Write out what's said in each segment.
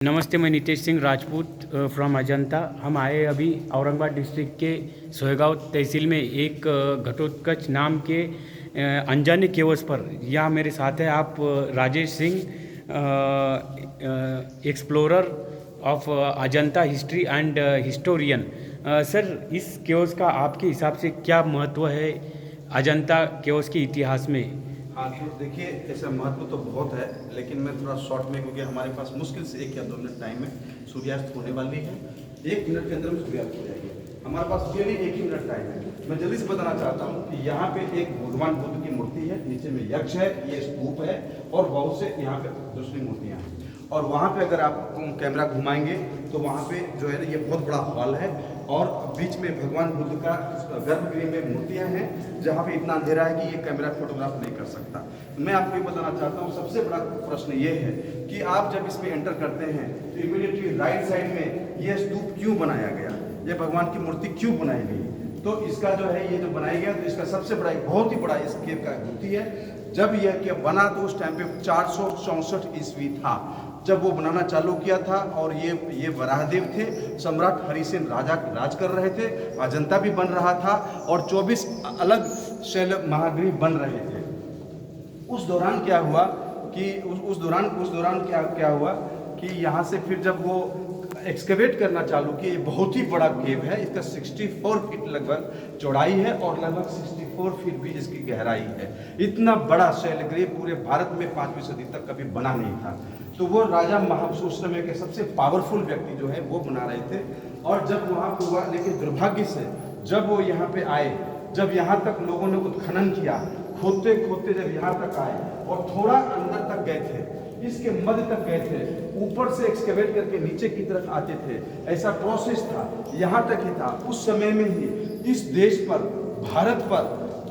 नमस्ते, मैं नितेश सिंह राजपूत फ्रॉम अजंता। हम आए अभी औरंगाबाद डिस्ट्रिक्ट के सोहेगांव तहसील में एक घटोत्कच नाम के अनजाने केव्स पर। यहाँ मेरे साथ है आप Rajesh Singh, explorer of Ajanta history and historian. Sir, इस केव्स का आपके हिसाब से क्या महत्व है अजंता केव्स के इतिहास में? हाँ, तो देखिए, ऐसा महत्व तो बहुत है, लेकिन मैं थोड़ा शॉर्ट में, क्योंकि हमारे पास मुश्किल से 1 या 2 मिनट टाइम है। सूर्यास्त होने वाली है, 1 मिनट के अंदर में सूर्यास्त हो जाएगी। हमारे पास केवल 1 ही मिनट टाइम है। मैं जल्दी से बताना चाहता हूँ कि यहाँ पे एक भगवान बुद्ध की मूर्ति है, नीचे में यक्ष है, ये स्तूप है और बहुत से यहाँ पे दूसरी मूर्तियाँ हैं। और वहाँ पे अगर आप कैमरा घुमाएंगे तो वहाँ पे जो है ना, ये बहुत बड़ा हॉल है और बीच में भगवान बुद्ध का गर्भगृह में मूर्तियाँ हैं, जहाँ पे इतना अंधेरा है कि ये कैमरा फोटोग्राफ नहीं कर सकता। मैं आपको ये बताना चाहता हूँ, सबसे बड़ा प्रश्न ये है कि आप जब इसमें एंटर करते हैं तो इमीडिएटली राइट साइड में ये स्तूप क्यों बनाया गया, ये भगवान की मूर्ति क्यों बनाई गई? तो इसका जो है, ये जो बनाया गया, तो इसका सबसे बड़ा, एक बहुत ही बड़ा इस केव का मूर्ति है। जब यह केव बना तो उस टाइम पे 464 ईस्वी था जब वो बनाना चालू किया था। और ये वराहदेव थे, सम्राट हरिसेन राजा राज कर रहे थे, अजंता भी बन रहा था और 24 अलग शैल महागृह बन रहे थे। उस दौरान क्या हुआ कि उस दौरान क्या हुआ कि यहाँ से फिर जब वो एक्सकेवेट करना चालू किए, बहुत ही बड़ा केव है, इसका 64 फीट लगभग चौड़ाई है और लगभग 64 फीट भी इसकी गहराई है। इतना बड़ा शैलगृह पूरे भारत में 5वीं सदी तक कभी बना नहीं था। तो वो राजा उस समय के सबसे पावरफुल व्यक्ति जो है वो बना रहे थे। और जब वहाँ पर हुआ, लेकिन दुर्भाग्य से जब वो यहाँ पे आए, जब यहाँ तक लोगों ने उत्खनन किया, खोदते खोदते जब यहाँ तक आए और थोड़ा अंदर तक गए थे, इसके मध्य तक गए थे, ऊपर से एक्सकेवेट करके नीचे की तरफ आते थे, ऐसा प्रोसेस था, यहाँ तक ही था। उस समय में ही इस देश पर, भारत पर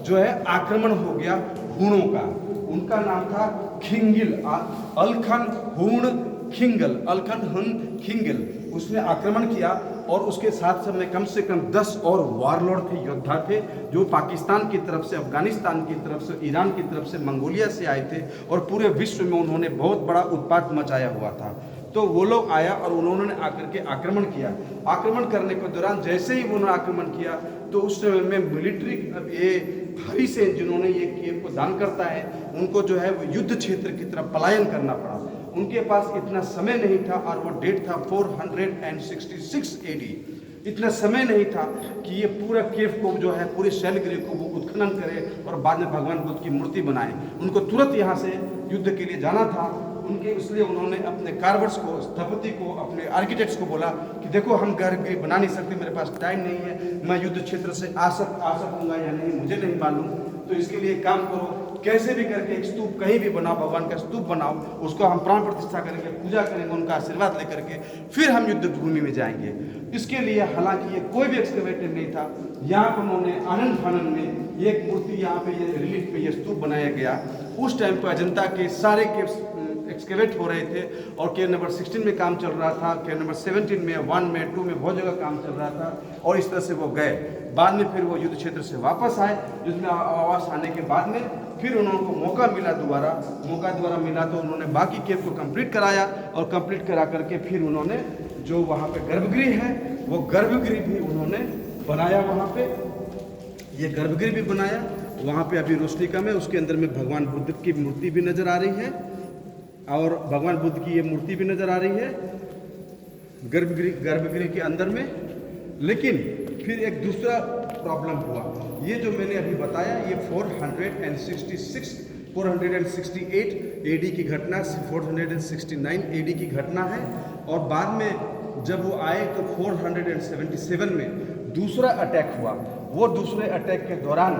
जो है आक्रमण हो गया हूणों का। उनका नाम था खिंगिल, अलखन हुण खिंगल, अलखन हुण खिंगल। उसने आक्रमण किया और उसके साथ साथ में कम से कम 10 और वारलॉर्ड थे, योद्धा थे, जो पाकिस्तान की तरफ से, अफगानिस्तान की तरफ से, ईरान की तरफ से, मंगोलिया से आए थे और पूरे विश्व में उन्होंने बहुत बड़ा उत्पात मचाया हुआ था। तो वो लोग आया और उन्होंने आकर के आक्रमण किया। आक्रमण करने के दौरान जैसे ही उन्होंने आक्रमण किया तो उस समय में मिलिट्री, ये हरिसेन जिन्होंने ये केव को दान करता है, उनको जो है वो युद्ध क्षेत्र की तरफ पलायन करना पड़ा। उनके पास इतना समय नहीं था और वो डेट था 466 AD। इतना समय नहीं था कि ये पूरा केव को जो है, पूरे शैलगृह को वो उत्खनन करे और बाद में भगवान बुद्ध की मूर्ति बनाए। उनको तुरंत यहाँ से युद्ध के लिए जाना था उनके, इसलिए उन्होंने अपने कार्वर्स को, स्थपति को, अपने आर्किटेक्ट्स को बोला कि देखो, हम गर्भगृह बना नहीं सकते, मेरे पास टाइम नहीं है, मैं युद्ध क्षेत्र से आ सकूंगा या नहीं मुझे नहीं मालूम। तो इसके लिए काम करो, कैसे भी करके एक स्तूप कहीं भी बनाओ, भगवान का स्तूप बनाओ, उसको हम प्राण प्रतिष्ठा करेंगे, पूजा करेंगे, उनका आशीर्वाद लेकर के फिर हम युद्ध भूमि में जाएंगे। इसके लिए हालांकि ये कोई भी एक्सकेवेटेड नहीं था। यहाँ पर उन्होंने आनंद फानन में एक मूर्ति, यहाँ पे ये रिलीफ में ये स्तूप बनाया गया। उस टाइम पर अजंता के सारे केव्स एक्सकेवेट हो रहे थे और केव नंबर 16 में काम चल रहा था, केव नंबर 17 में, 1 में, 2 में बहुत जगह काम चल रहा था। और इस तरह से वो गए। बाद में फिर वो युद्ध क्षेत्र से वापस आए। युद्ध में वापस आने के बाद में फिर उन्होंने मौका दोबारा मिला तो उन्होंने बाकी केव को कंप्लीट कराया और कंप्लीट करा करके फिर उन्होंने जो वहाँ पे गर्भगृह है, वो गर्भगृह भी उन्होंने बनाया। वहाँ पे ये गर्भगृह भी बनाया। वहाँ पे अभी रोशनी कम है, उसके अंदर में भगवान बुद्ध की मूर्ति भी नजर आ रही है और भगवान बुद्ध की ये मूर्ति भी नजर आ रही है गर्भगृह के अंदर में। लेकिन फिर एक दूसरा प्रॉब्लम हुआ। ये जो मैंने अभी बताया, ये 468 AD की घटना, 469 AD की घटना है। और बाद में जब वो आए तो 477 में दूसरा अटैक हुआ। वो दूसरे अटैक के दौरान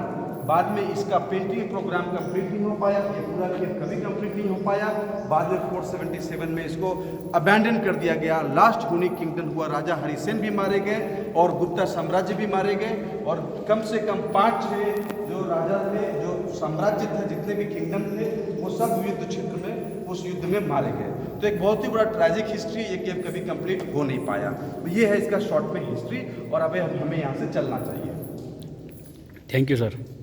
बाद में इसका पेंटिंग प्रोग्राम कंप्लीट नहीं हो पाया, ये पूरा केव कभी कंप्लीट नहीं हो पाया। बाद में 477 में इसको अबैंडन कर दिया गया। लास्ट हुनी किंगडम हुआ, राजा हरिसेन भी मारे गए और गुप्ता साम्राज्य भी मारे गए और कम से कम 5-6 जो राजा थे, जो साम्राज्य थे, जितने भी किंगडम थे, वो सब युद्ध क्षेत्र में, उस युद्ध में मारे गए। तो एक बहुत ही बड़ा ट्रेजिक हिस्ट्री, ये केव कभी कंप्लीट हो नहीं पाया। तो ये है इसका शॉर्ट में हिस्ट्री और अब हमें यहाँ से चलना चाहिए। Thank you sir.